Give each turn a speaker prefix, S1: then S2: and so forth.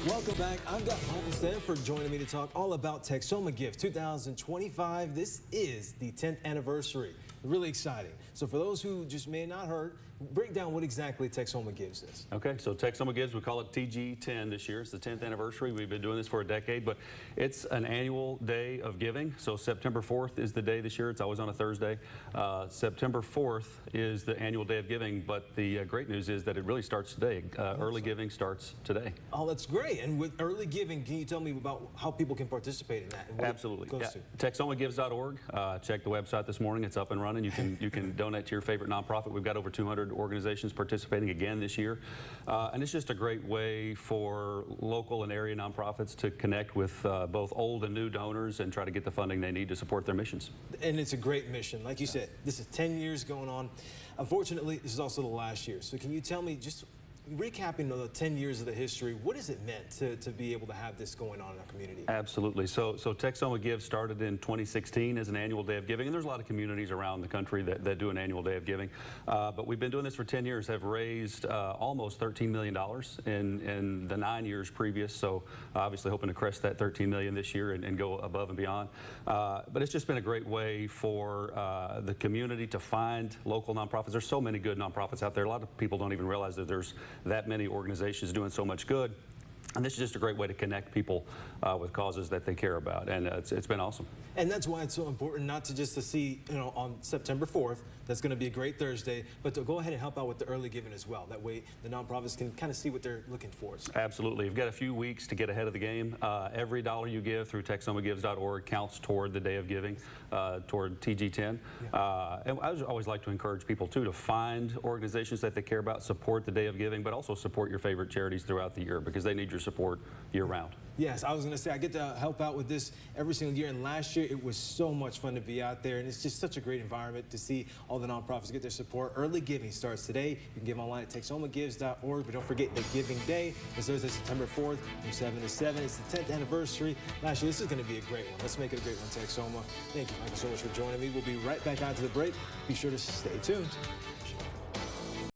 S1: Welcome back. I've got Michael Stanford joining me to talk all about Texoma Gives 2025. This is the 10th anniversary. Really exciting. So for those who just may not heard, break down what exactly Texoma Gives is.
S2: Okay, so Texoma Gives, we call it TG10 this year. It's the 10th anniversary. We've been doing this for a decade, but it's an annual day of giving. So September 4th is the day this year. It's always on a Thursday. September 4th is the annual day of giving, but the great news is that it really starts today. Early giving starts today.
S1: Oh, that's great. And with early giving, can you tell me about how people can participate in that? And what
S2: Absolutely.
S1: It goes to?
S2: Texomagives.org. Check the website this morning. It's up and running. You can donate to your favorite nonprofit. We've got over 200 organizations participating again this year. And it's just a great way for local and area nonprofits to connect with both old and new donors and try to get the funding they need to support their missions. And
S1: it's a great mission. Like you said, this is 10 years going on. Unfortunately, this is also the last year. So can you tell me, just recapping the 10 years of the history, what has it meant to be able to have this going on in our community?
S2: Absolutely. So Texoma Gives started in 2016 as an annual day of giving, and there's a lot of communities around the country that do an annual day of giving. But we've been doing this for 10 years, have raised almost $13 million in the 9 years previous, so obviously hoping to crest that $13 million this year and go above and beyond. But it's just been a great way for the community to find local nonprofits. There's so many good nonprofits out there. A lot of people don't even realize that there's that many organizations doing so much good. And this is just a great way to connect people with causes that they care about, and it's been awesome.
S1: And that's why it's so important not to just to see, on September 4th, that's going to be a great Thursday, but to go ahead and help out with the early giving as well. That way the nonprofits can kind of see what they're looking for.
S2: Absolutely. You've got a few weeks to get ahead of the game. Every dollar you give through Texomagives.org counts toward the day of giving, toward TG10. Yeah. And I always like to encourage people, too, to find organizations that they care about, support the day of giving, but also support your favorite charities throughout the year because they need your support year-round.
S1: Yes, I was going to say, I get to help out with this every single year, and last year it was so much fun to be out there, and it's just such a great environment to see all the nonprofits get their support. Early giving starts today. You can give online at Texomagives.org, but don't forget the Giving Day is Thursday, September 4th from 7 to 7. It's the 10th anniversary. Last year, this is going to be a great one. Let's make it a great one, Texoma. Thank you, Michael, so much for joining me. We'll be right back out to the break. Be sure to stay tuned.